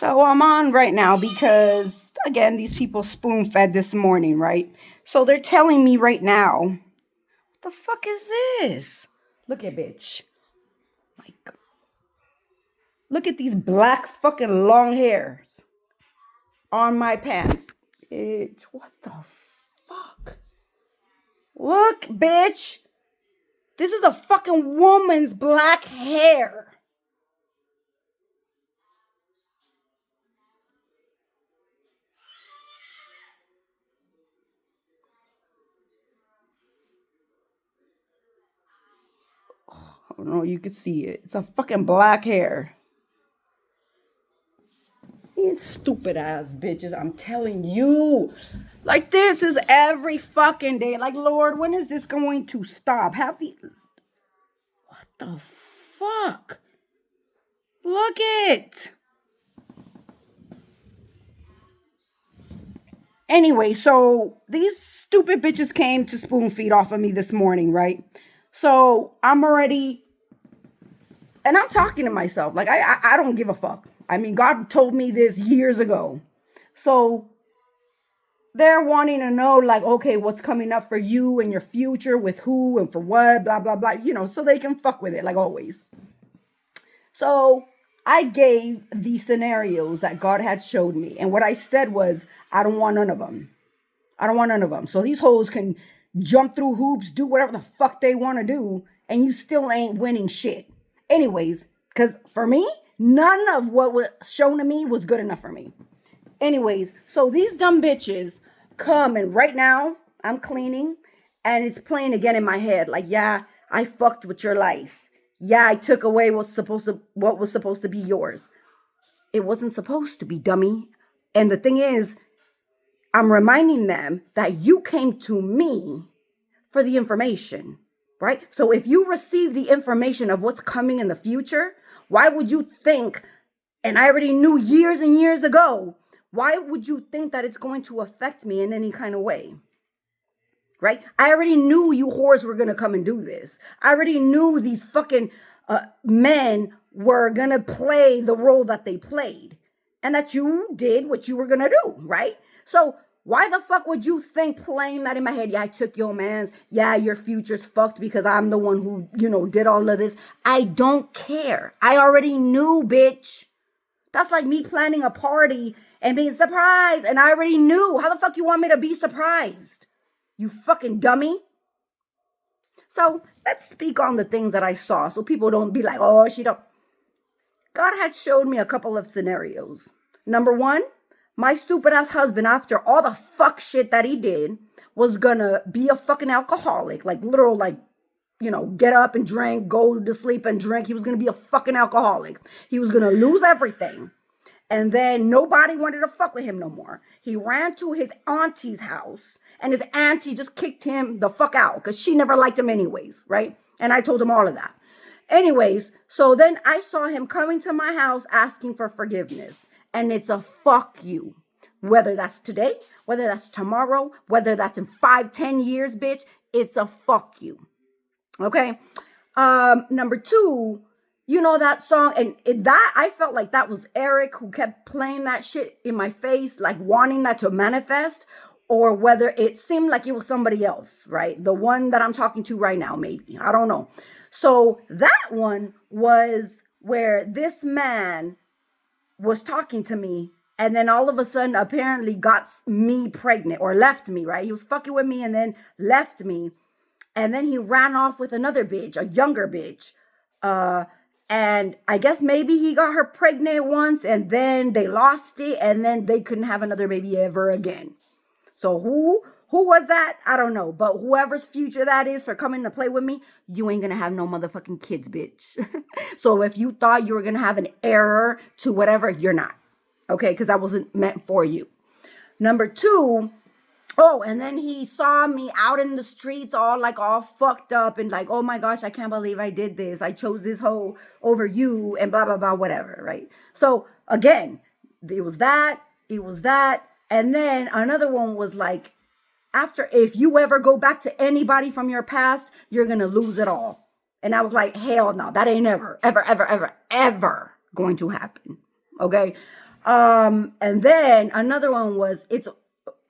So I'm on right now because, again, these people spoon fed this morning, right? So they're telling me right now, what the fuck is this? Look at bitch. Like, look at these black fucking long hairs on my pants. Bitch, what the fuck? Look, bitch. This is a fucking woman's black hair. I don't know, you could see it. It's a fucking black hair. These stupid ass bitches, I'm telling you. Like, this is every fucking day. Like, Lord, when is this going to stop? What the fuck? Look it. Anyway, so these stupid bitches came to spoon feed off of me this morning, right? So I'm already, and I'm talking to myself. Like, I don't give a fuck. I mean, God told me this years ago. So they're wanting to know, like, okay, what's coming up for you and your future with who and for what, blah, blah, blah, so they can fuck with it, like always. So I gave the scenarios that God had showed me. And what I said was, I don't want none of them. I don't want none of them. So these hoes can jump through hoops, do whatever the fuck they want to do, and you still ain't winning shit. Anyways, because for me, none of what was shown to me was good enough for me. Anyways, so these dumb bitches come, and right now I'm cleaning and it's playing again in my head. Like, yeah, I fucked with your life. Yeah, I took away what was supposed to be yours. It wasn't supposed to be, dummy. And the thing is, I'm reminding them that you came to me for the information, right? So if you receive the information of what's coming in the future, why would you think, and I already knew years and years ago, why would you think that it's going to affect me in any kind of way? Right? I already knew you whores were going to come and do this. I already knew these fucking men were going to play the role that they played and that you did what you were going to do, right? So why the fuck would you think playing that in my head? Yeah, I took your man's. Yeah, your future's fucked because I'm the one who, did all of this. I don't care. I already knew, bitch. That's like me planning a party and being surprised. And I already knew. How the fuck you want me to be surprised? You fucking dummy. So let's speak on the things that I saw so people don't be like, oh, she don't. God had showed me a couple of scenarios. Number one, my stupid ass husband, after all the fuck shit that he did, was gonna be a fucking alcoholic. Like, literal, like, get up and drink, go to sleep and drink. He was gonna be a fucking alcoholic. He was gonna lose everything. And then nobody wanted to fuck with him no more. He ran to his auntie's house and his auntie just kicked him the fuck out because she never liked him anyways, right? And I told him all of that. Anyways, so then I saw him coming to my house asking for forgiveness. And it's a fuck you. Whether that's today, whether that's tomorrow, whether that's in 5-10 years, bitch, it's a fuck you. Okay? Number two, that song, and that I felt like that was Eric who kept playing that shit in my face, like wanting that to manifest, or whether it seemed like it was somebody else, right? The one that I'm talking to right now, maybe. I don't know. So that one was where this man was talking to me, and then all of a sudden apparently got me pregnant or left me, right? He was fucking with me and then left me. And then he ran off with another bitch, a younger bitch. And I guess maybe he got her pregnant once and then they lost it and then they couldn't have another baby ever again. So who was that? I don't know. But whoever's future that is for coming to play with me, you ain't gonna have no motherfucking kids, bitch. So if you thought you were gonna have an error to whatever, you're not. Okay, because that wasn't meant for you. Number two, oh, and then he saw me out in the streets all fucked up and like, oh my gosh, I can't believe I did this. I chose this hoe over you and blah, blah, blah, whatever, right? So again, it was that. And then another one was like, if you ever go back to anybody from your past, you're going to lose it all. And I was like, hell no, that ain't ever going to happen. Okay. And then another one was, it's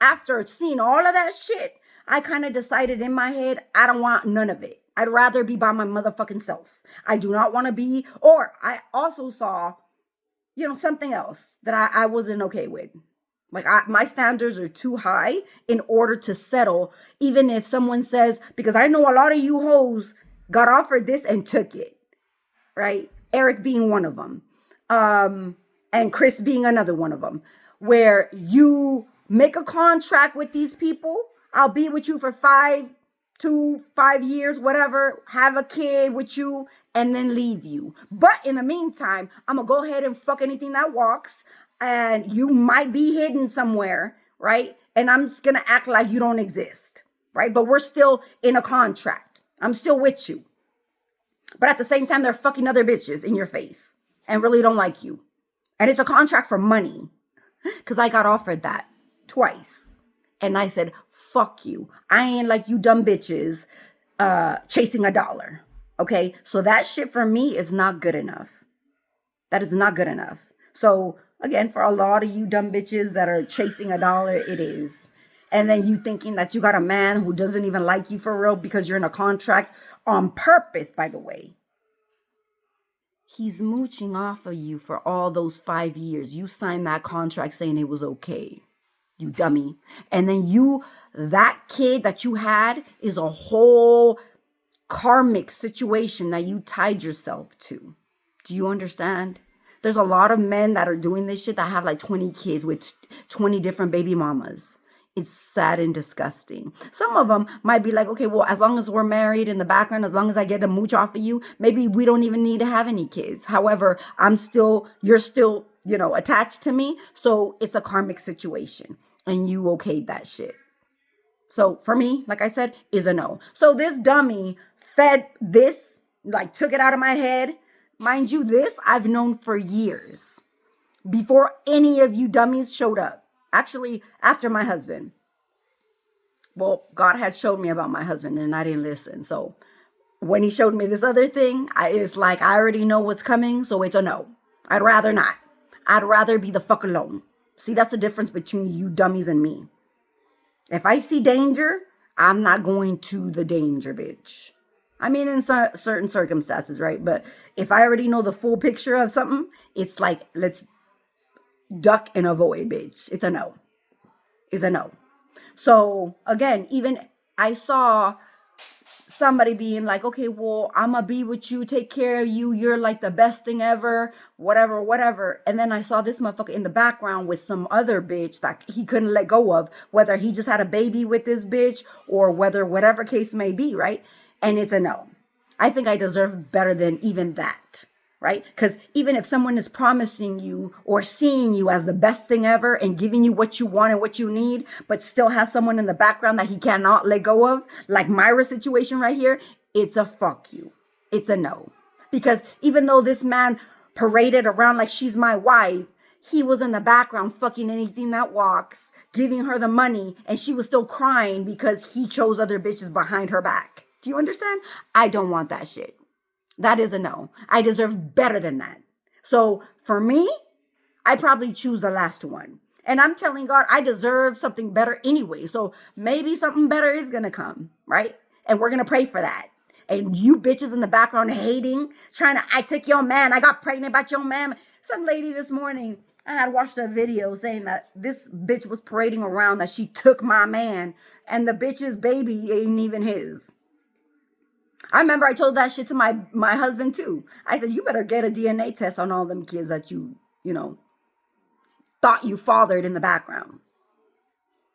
after seeing all of that shit, I kind of decided in my head, I don't want none of it. I'd rather be by my motherfucking self. I do not want to be, or I also saw, something else that I wasn't okay with. Like my standards are too high in order to settle, even if someone says, because I know a lot of you hoes got offered this and took it, right? Eric being one of them. And Chris being another one of them, where you make a contract with these people. I'll be with you for 5 years, whatever, have a kid with you, and then leave you. But in the meantime, I'm gonna go ahead and fuck anything that walks, and you might be hidden somewhere, right? And I'm just gonna act like you don't exist, right? But we're still in a contract. I'm still with you. But at the same time, they're fucking other bitches in your face and really don't like you. And it's a contract for money, because I got offered that twice. And I said, fuck you. I ain't like you dumb bitches chasing a dollar. Okay? So that shit for me is not good enough. That is not good enough. So again, for a lot of you dumb bitches that are chasing a dollar, it is. And then you thinking that you got a man who doesn't even like you for real because you're in a contract on purpose, by the way. He's mooching off of you for all those 5 years. You signed that contract saying it was okay. You dummy. And then that kid that you had is a whole karmic situation that you tied yourself to. Do you understand? There's a lot of men that are doing this shit that have like 20 kids with 20 different baby mamas. It's sad and disgusting. Some of them might be like, okay, well, as long as we're married in the background, as long as I get a mooch off of you, maybe we don't even need to have any kids. However, you're still, attached to me. So it's a karmic situation and you okayed that shit. So for me, like I said, is a no. So this dummy fed this, like took it out of my head. Mind you, this I've known for years before any of you dummies showed up. Actually, after my husband. Well, God had showed me about my husband and I didn't listen. So when he showed me this other thing, it's like I already know what's coming. So it's a no. I'd rather not. I'd rather be the fuck alone. See, that's the difference between you dummies and me. If I see danger, I'm not going to the danger, bitch. I mean, in certain circumstances, right? But if I already know the full picture of something, it's like, let's duck and avoid, bitch. It's a no. It's a no. So again, even I saw somebody being like, okay, well, I'm gonna be with you, take care of you. You're like the best thing ever, whatever, whatever. And then I saw this motherfucker in the background with some other bitch that he couldn't let go of, whether he just had a baby with this bitch or whatever case may be, right? And it's a no. I think I deserve better than even that. Right? Because even if someone is promising you or seeing you as the best thing ever and giving you what you want and what you need, but still has someone in the background that he cannot let go of, like Myra's situation right here, it's a fuck you. It's a no. Because even though this man paraded around like she's my wife, he was in the background fucking anything that walks, giving her the money, and she was still crying because he chose other bitches behind her back. Do you understand? I don't want that shit. That is a no. I deserve better than that. So for me, I probably choose the last one. And I'm telling God, I deserve something better anyway. So maybe something better is going to come, right? And we're going to pray for that. And you bitches in the background hating, I took your man. I got pregnant by your man. Some lady this morning, I had watched a video saying that this bitch was parading around that she took my man. And the bitch's baby ain't even his. I remember I told that shit to my husband too. I said, you better get a DNA test on all them kids that you thought you fathered in the background.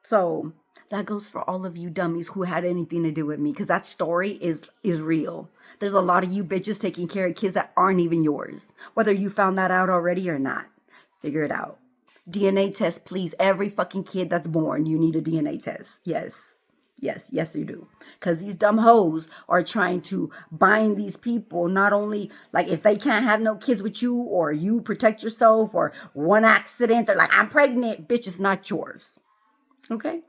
So that goes for all of you dummies who had anything to do with me, because that story is real. There's a lot of you bitches taking care of kids that aren't even yours, whether you found that out already or not. Figure it out. DNA test, please. Every fucking kid that's born, you need a DNA test. Yes. Yes, you do. Because these dumb hoes are trying to bind these people. Not only, like, if they can't have no kids with you or you protect yourself or one accident, they're like, I'm pregnant. Bitch, it's not yours. Okay?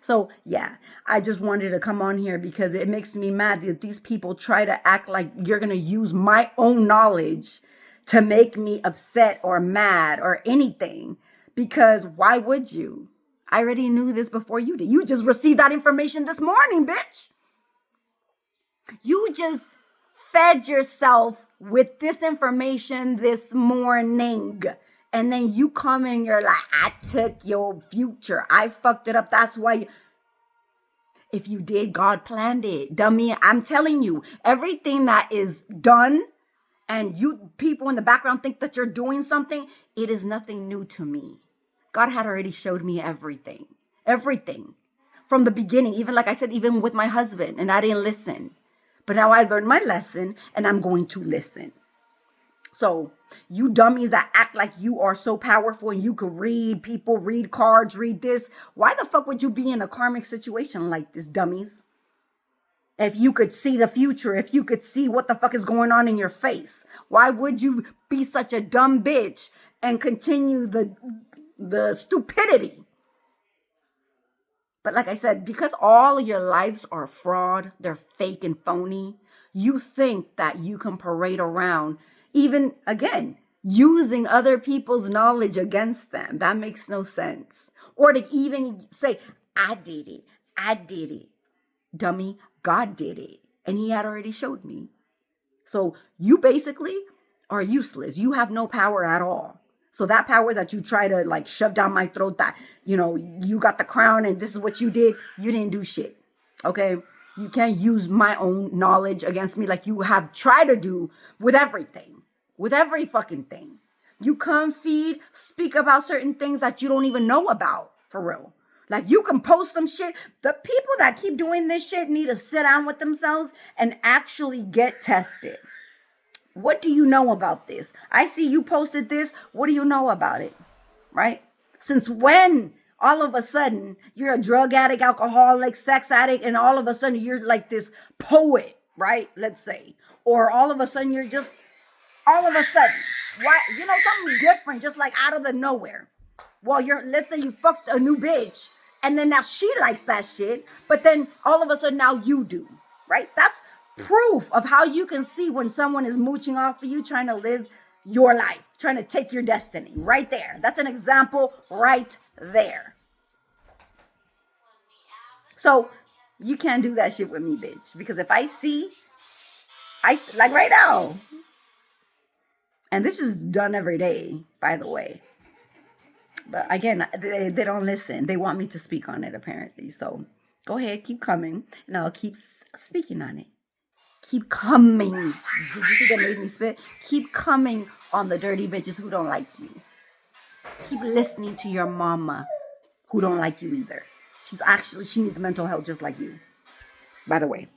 So, yeah, I just wanted to come on here because it makes me mad that these people try to act like you're going to use my own knowledge to make me upset or mad or anything. Because why would you? I already knew this before you did. You just received that information this morning, bitch. You just fed yourself with this information this morning. And then you come and you're like, I took your future. I fucked it up. That's why. If you did, God planned it. Dummy, I'm telling you, everything that is done and you people in the background think that you're doing something, it is nothing new to me. God had already showed me everything. Everything. From the beginning, even like I said, even with my husband, and I didn't listen. But now I learned my lesson and I'm going to listen. So you dummies that act like you are so powerful and you could read people, read cards, read this. Why the fuck would you be in a karmic situation like this, dummies? If you could see the future, if you could see what the fuck is going on in your face, why would you be such a dumb bitch and continue the stupidity? But like I said, because all your lives are fraud, they're fake and phony, you think that you can parade around, even again, using other people's knowledge against them. That makes no sense. Or to even say, I did it. I did it. Dummy, God did it. And he had already showed me. So you basically are useless. You have no power at all. So that power that you try to like shove down my throat, that, you got the crown and this is what you didn't do shit. Okay? You can't use my own knowledge against me like you have tried to do with everything, with every fucking thing. You come feed, speak about certain things that you don't even know about, for real. Like you can post some shit. The people that keep doing this shit need to sit down with themselves and actually get tested. What do you know about this? I see you posted this. What do you know about it? Right? Since when all of a sudden you're a drug addict, alcoholic, sex addict, and all of a sudden you're like this poet, right? Let's say. Or all of a sudden you're just, all of a sudden, why, something different, just like out of the nowhere. Well, let's say you fucked a new bitch, and then now she likes that shit, but then all of a sudden now you do, right? That's proof of how you can see when someone is mooching off of you, trying to live your life, trying to take your destiny, right there. That's an example right there. So you can't do that shit with me, bitch, because if I like right now, and this is done every day, by the way. But again, they don't listen. They want me to speak on it, apparently. So go ahead, keep coming, and I'll keep speaking on it. Keep coming. Did you see that made me spit? Keep coming on the dirty bitches who don't like you. Keep listening to your mama who don't like you either. She needs mental health just like you, by the way.